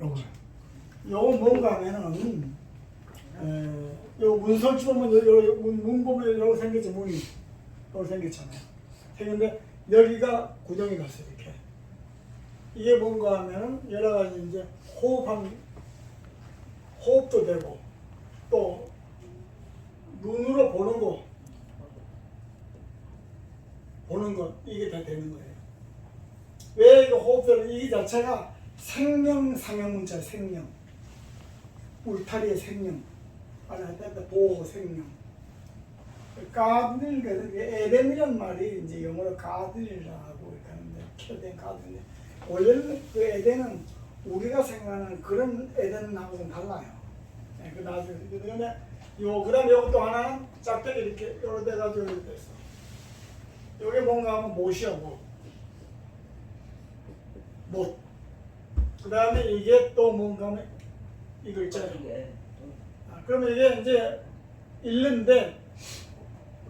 요거 뭔가 하면은 요 문설주 보면 문 보면 이렇게 생겼죠. 문이 이렇게 생겼잖아요. 생겼는데 여기가 고정이 갔어요. 이렇게. 이게 뭔가 하면은 여러 가지 이제 호흡도 되고 또 눈으로 보는 것 이게 다 되는 거예요. 왜 이거 호흡들 이 자체가 생명 상형 문자 생명 울타리의 생명 보호 생명 가든을 에덴이란 말이 이제 영어로 가든이라고 이렇게 하는데 켜된 가든인데 원래는 그 에덴은 우리가 생각하는 그런 에덴하고는 달라요. 네, 그 나중에 그다음에 그다음에 요것도 하나는 짝대기 이렇게 요런 데 가지고 이렇게 됐어. 요게 뭔가 하면 못이야 못. 그 다음에 이게 또 뭔가 하면 이거 있잖아요. 그러면 이게 이제 읽는데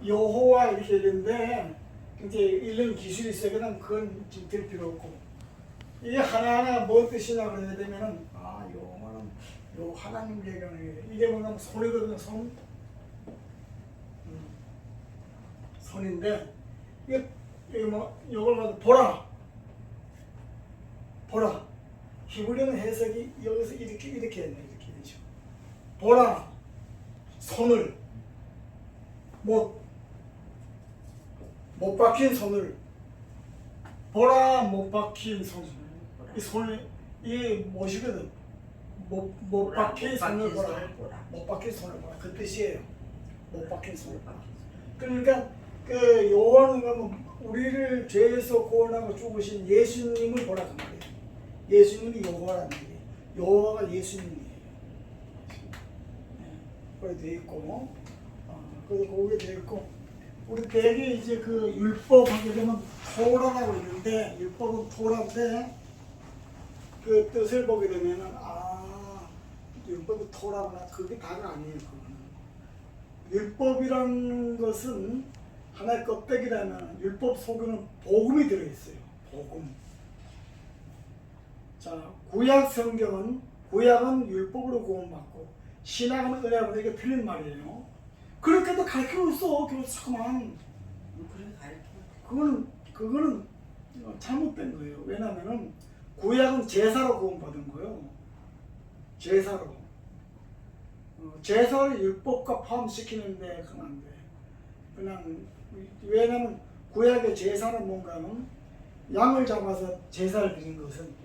여호와 이렇게 읽는데 이제 읽는 기술이 있어요. 그냥 그건 지금 들 필요 없고 이게 하나하나 뭔 뜻이냐 그러게 되면은 요거는 요 하나님 얘기하는 게 이게 뭔가 손이거든요. 손인데 이게 뭐 요걸 봐도 보라 히브리어는 해석이 여기서 이렇게 했네. 이렇게 되죠. 보라 손을 못 박힌 손을 보라 못 박힌 손. 이 손이 이 무엇이거든. 못 박힌 손을 보라. 못 박힌 손을 보라. 그 뜻이에요. 못 박힌 손을 보라. 그러니까 그 요한은 우리를 죄에서 구원하고 죽으신 예수님을 보라 그 말이에요. 예수님이 여호와라는 얘기예요. 여호와가 예수님이에요. 그렇게 돼 있고, 그래서 거기에 돼 있고, 우리 대개 이제 그 율법 하게 되면 토라라고 있는데, 율법은 토라인데, 그 뜻을 보게 되면은, 율법이 토라구나. 그게 다가 아니에요, 그거는. 율법이라는 것은 하나의 껍데기라면, 율법 속에는 복음이 들어있어요. 복음. 자, 구약 성경은 율법으로 구원받고 신약은 은혜로 이게 틀린 말이에요. 그렇게도 가르치고 있어. 자꾸만. 그거는 잘못된 거예요. 왜냐하면은 구약은 제사로 구원받은 거예요. 제사로. 제사를 율법과 포함시키는데 그건 안 돼. 그냥 왜냐하면 구약의 제사는 뭔가는 양을 잡아서 제사를 드린 것은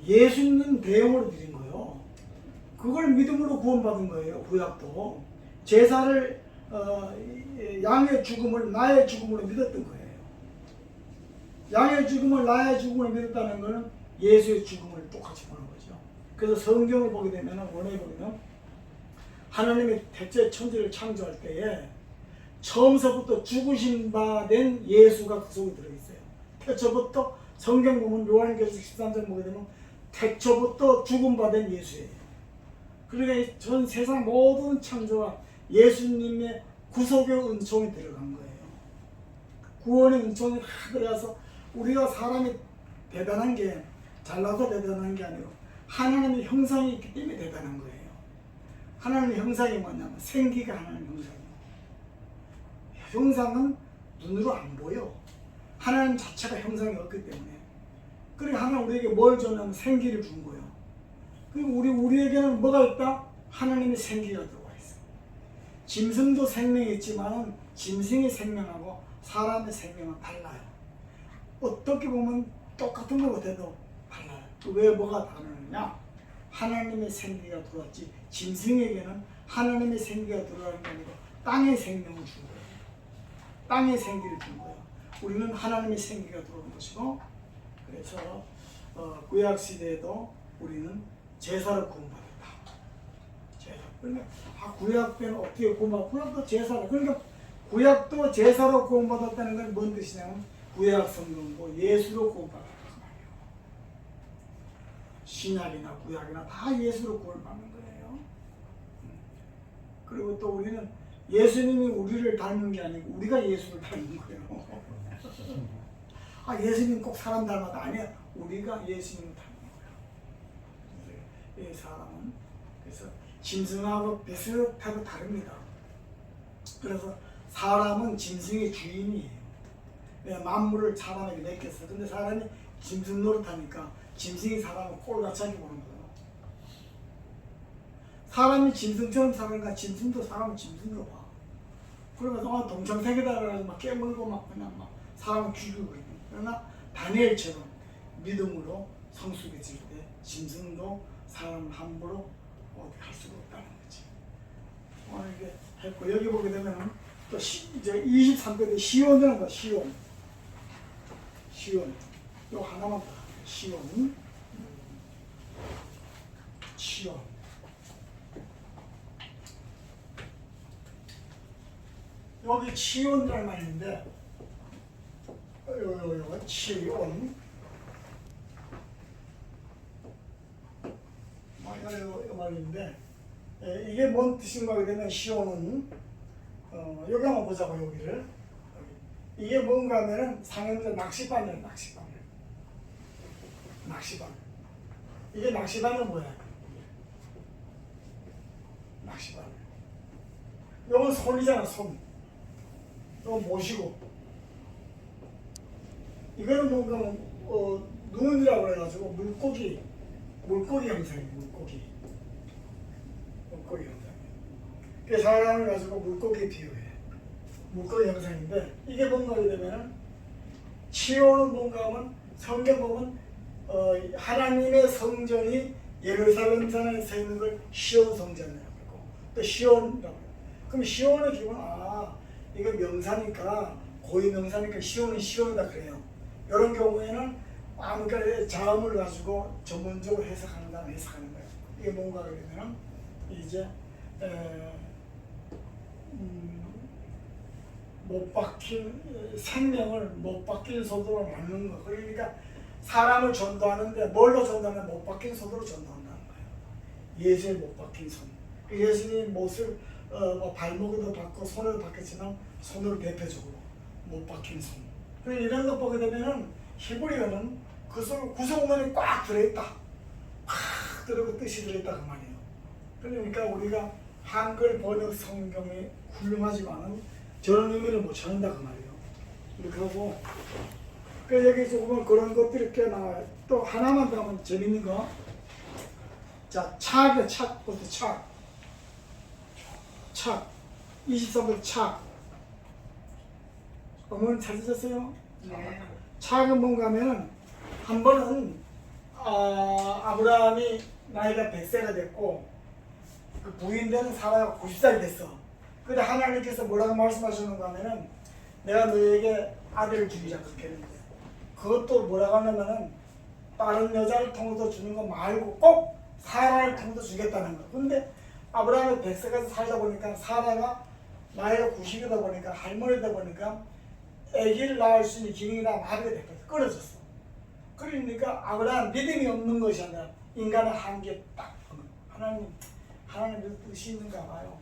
예수님 대용으로 드린 거예요. 그걸 믿음으로 구원받은 거예요. 구약도 제사를 양의 죽음을 나의 죽음으로 믿었던 거예요. 양의 죽음을 나의 죽음으로 믿었다는 것은 예수의 죽음을 똑같이 보는 거죠. 그래서 성경을 보게 되면 원래 보면 하나님이 대체 천지를 창조할 때에 처음서부터 죽으신 바 된 예수가 그 속에 들어있어요. 태초부터 성경 보면 요한계시록 13장 보게 되면 태초부터 죽음받은 예수예요. 그러니까 전 세상 모든 창조가 예수님의 구속의 은총이 들어간 거예요. 구원의 은총이 다 들어가서 우리가 사람이 대단한 게 잘나서 대단한 게 아니고 하나님의 형상이 있기 때문에 대단한 거예요. 하나님의 형상이 뭐냐면 생기가 하나님의 형상이에요. 형상은 눈으로 안 보여. 하나님 자체가 형상이 없기 때문에. 그러니까 하나님 우리에게 뭘 줬냐면 생기를 준 거예요. 그리고 우리에게는 뭐가 있다? 하나님의 생기가 들어와 있어. 짐승도 생명이 있지만 짐승의 생명하고 사람의 생명은 달라요. 어떻게 보면 똑같은 것 같아도 달라요. 왜 뭐가 다르느냐? 하나님의 생기가 들어왔지 짐승에게는 하나님의 생기가 들어가는 게 아니고 땅의 생명을 준 거예요. 땅의 생기를 준 거예요. 우리는 하나님의 생기가 들어오는 것이고 그래서 구약 시대에도 우리는 제사를 구원받았다. 제사. 그러니까 구약 때는 어떻게 구원받았다? 구약도 제사로. 그러니까 구약도 제사로 구원받았다는 건 뭔 뜻이냐면 구약 성경도 예수로 구원받았다. 신약이나 구약이나 다 예수로 구원받는 거예요. 그리고 또 우리는 예수님이 우리를 닮은 게 아니고 우리가 예수를 닮은 거예요. 예수님 꼭 사람 닮았다. 아니야. 우리가 예수님을 닮은 거예요. 사람은. 그래서 짐승하고 비슷하고 다릅니다. 그래서 사람은 짐승의 주인이에요. 왜 만물을 사람에게 맡겼어. 근데 사람이 짐승 노릇하니까 짐승이 사람을 꼴같이 하게 보는 거예요. 사람이 짐승처럼 사니까 짐승도 사람을 짐승으로 봐. 그러면서 동창생이다 그래서 막 깨물고 막 그냥 막 사람을 죽이고 그래요. 그러나 다니엘처럼 믿음으로 성숙해질 때 짐승도 사람 함부로 어디 할 수가 없다는 거지. 오늘 이게 했고 여기 보게 되면 또 이제 23편에 시온이라는 거. 시온 요 하나만 봐. 시온 여기 치온이라는 말이 있는데 요 치온 요 말인데 이게 뭔 뜻인가 하게 되면 시온은 여기 한번 보자고. 여기를 이게 뭔가 하면은 상형제 낚시바늘. 이게 낚시바늘 뭐야? 낚시바늘. 이건 손이잖아. 손. 이건 못이고 이거는 뭔가 눈이라고 그래가지고 물고기 형상이에요. 물고기 형상. 그 사람을 가지고 물고기에 비유해. 물고기 형상인데 이게 뭔가 되면 치오는 뭔가 하면 성경 보면 하나님의 성전이 예루살렘 산에 서 있는 걸 시온 성전이라고 하고 또 시온이라고 해요. 그럼 시온의 기본 이거 명사니까 고유 명사니까 시온이다 그래요. 이런 경우에는 아무튼 자음을 가지고 전문적으로 해석하는 다음에 해석하는 거예요. 이게 뭔가 그러면 이제 못 박힌 생명을 못 박힌 소도로 낳는 거. 그러니까 사람을 전도하는데 뭘로 전도하면 못 박힌 소도로 전도한다는 거예요. 예수의 못 박힌 손. 예수님이 못을 발목에도 박고 손에도 박혔지만 손으로 대표적으로 못 박힌 손. 그래서 이런 거 보게 되면은 히브리어는 그 구성문이 꽉 들어있다. 꽉 들어있고 뜻이 들어있다 그 말이에요. 그러니까 우리가 한글 번역 성경이 훌륭하지만은 저런 의미를 못 찾는다 그 말이에요. 이렇게 하고 그 여기서 보면 그런 것들이 꽤 나와요. 또 하나만 더 하면 재밌는 거. 자, 착부터 착 23번 착. 어머니 찾으셨어요? 네. 착은 뭔가 하면은 한 번은 아브라함이 나이가 100세가 됐고 그 부인되는 사라가 90살이 됐어. 근데 하나님께서 뭐라고 말씀하셨는가 하면은 내가 너에게 아들을 주기자 그렇게 했는데 그것도 뭐라고 하냐면은 다른 여자를 통해서 주는 거 말고 꼭 사라를 통해서 주겠다는 거. 근데 아브라함이 100세까지 살다 보니까 사라가 나이가 90이다 보니까 할머니다 보니까 아기를 낳을 수 있는 기능이나 마비가 돼서 끊어졌어. 그러니까 아브라함 믿음이 없는 것이 아니라 인간의 한계 딱 하나님의 뜻이 있는가 봐요.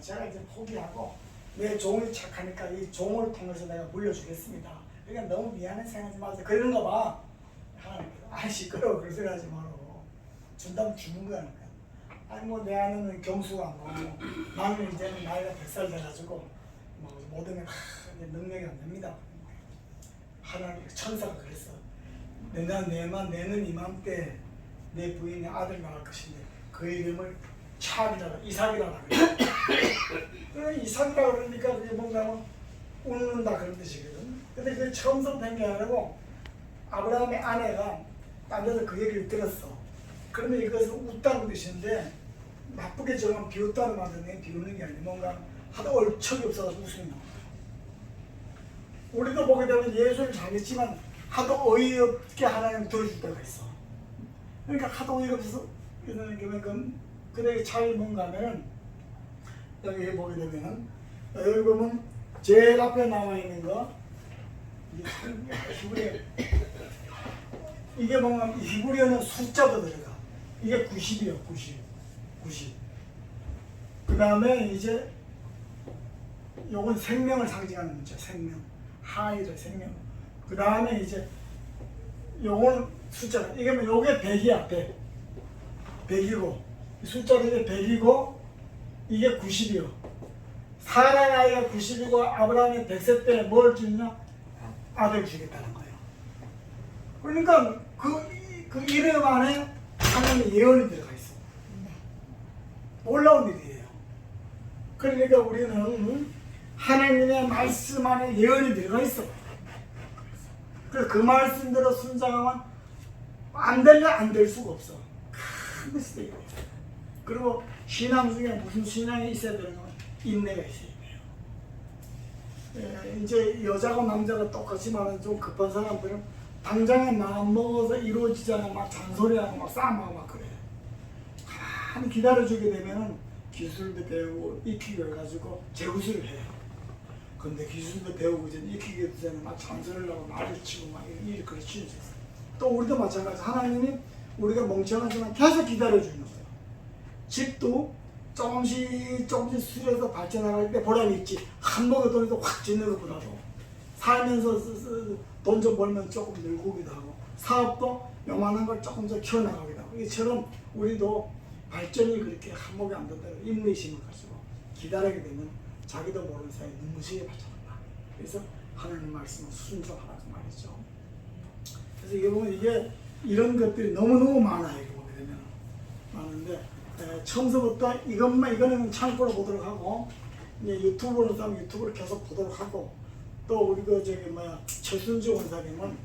제가 이제 포기하고 내 종이 착하니까 이 종을 통해서 내가 물려주겠습니다. 그러니까 너무 미안해 생각하지 마세요. 그러는가 봐. 하나님께서 시끄러워 그런 소리 하지 말고 준다면 주는 거야. 아니 뭐 내 아내는 경수가 뭐 나는 이제는 나이가 100살 돼가지고 뭐 모든 게 능력이 안 됩니다. 하나님 천사가 그랬어. 내는 이맘때 내 부인의 아들 낳을 것인데 그 이름을 이삭이라고 그래. 그래 이삭이라고 그러니까 그게 뭔가 웃는다 그런 뜻이거든. 근데 그게 처음부터 된 게 아니고 아브라함의 아내가 딴 데서 그 얘기를 들었어. 그러면 이것은 웃다는 뜻인데 나쁘게 정하면 비웃다는 말인데 비웃는 게 아니고 뭔가 하도 얼척이 없어서 웃음이 나와. 우리도 보게 되면 예수를 잘 믿지만 하도 어이없게 하나님 들어줄 때가 있어. 그러니까 하도 어이가 없어서 근데 차이 뭔가 하면은 여기 보게 되면은 여기 보면 제일 앞에 나와 있는 거 이게 뭔가 히브리어는 숫자도 들어가. 이게 90이요. 90. 그 다음에 이제 요건 생명을 상징하는 문자. 생명. 하이를 생명. 그 다음에 이제 요건 숫자가. 이게 요게 100이야. 100. 100이고 숫자들이 100이고 이게 90이요. 사라의 나이가 90이고 아브라함이 100세 때 뭘 주냐? 아들 주겠다는 거예요. 그러니까 그 이름 안에 하나님의 예언이 들어가 있어요. 놀라운 일이에요. 그러니까 우리는 하나님의 말씀 안에 예언이 들어가 있어. 그래서 그 말씀대로 순종하면 안 되면 안 될 수가 없어. 큰 미스테이크예요. 그리고 신앙 중에 무슨 신앙이 있어야 되는 건 인내가 있어야 돼요. 이제 여자고 남자가 똑같지만 좀 급한 사람들은 당장에 마음 먹어서 이루어지지 않아 막 잔소리하고 막 싸움하고 막 그래요. 가만히 기다려주게 되면은 기술도 배우고 익히게 해가지고 재구술을 해요. 근데 기술도 배우고 이제 익히게 되면 막 잔소리를 하고 말을 치고 막 이렇게 그렇지. 또 우리도 마찬가지. 하나님이 우리가 멍청하지만 계속 기다려주는 거예요. 집도 조금씩 수려서 발전나갈 때 보람이 있지. 한 번에 돈에서 확 짓는 것보다도 살면서 돈 좀 벌면 조금 늘고기도 하고 사업도 요만한 걸 조금 더 키워나가기도 하고 이처럼 우리도 발전이 그렇게 한몫이 안 된다고 인내심을 가지고 기다리게 되면 자기도 모르는 사이에 눈부시게 발전한다. 그래서 하나님 말씀은 순종하라고 말이죠. 그래서 이게 보면 이게 이런 것들이 너무너무 많아요. 이렇게 보게 되면 많은데 처음서부터 이거는 참고로 보도록 하고 이제 유튜브로 사면 유튜브를 계속 보도록 하고 또 우리 최순주 원사님은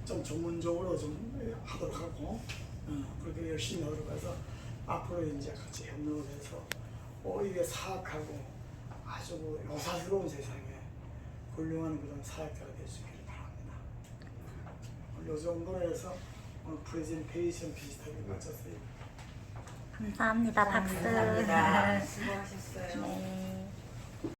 좀 전문적으로 좀 하도록 하고 그렇게 열심히 하도록 해서 앞으로 이제 같이 협력을 해서 이게 사악하고 아주 요사스러운 세상에 훌륭한 그런 사역자가 될 수 있기를 바랍니다. 이 정도로 해서 오늘 프레젠테이션 비슷하게 마쳤어요. 감사합니다. 박수. 감사합니다. 수고하셨어요. 네.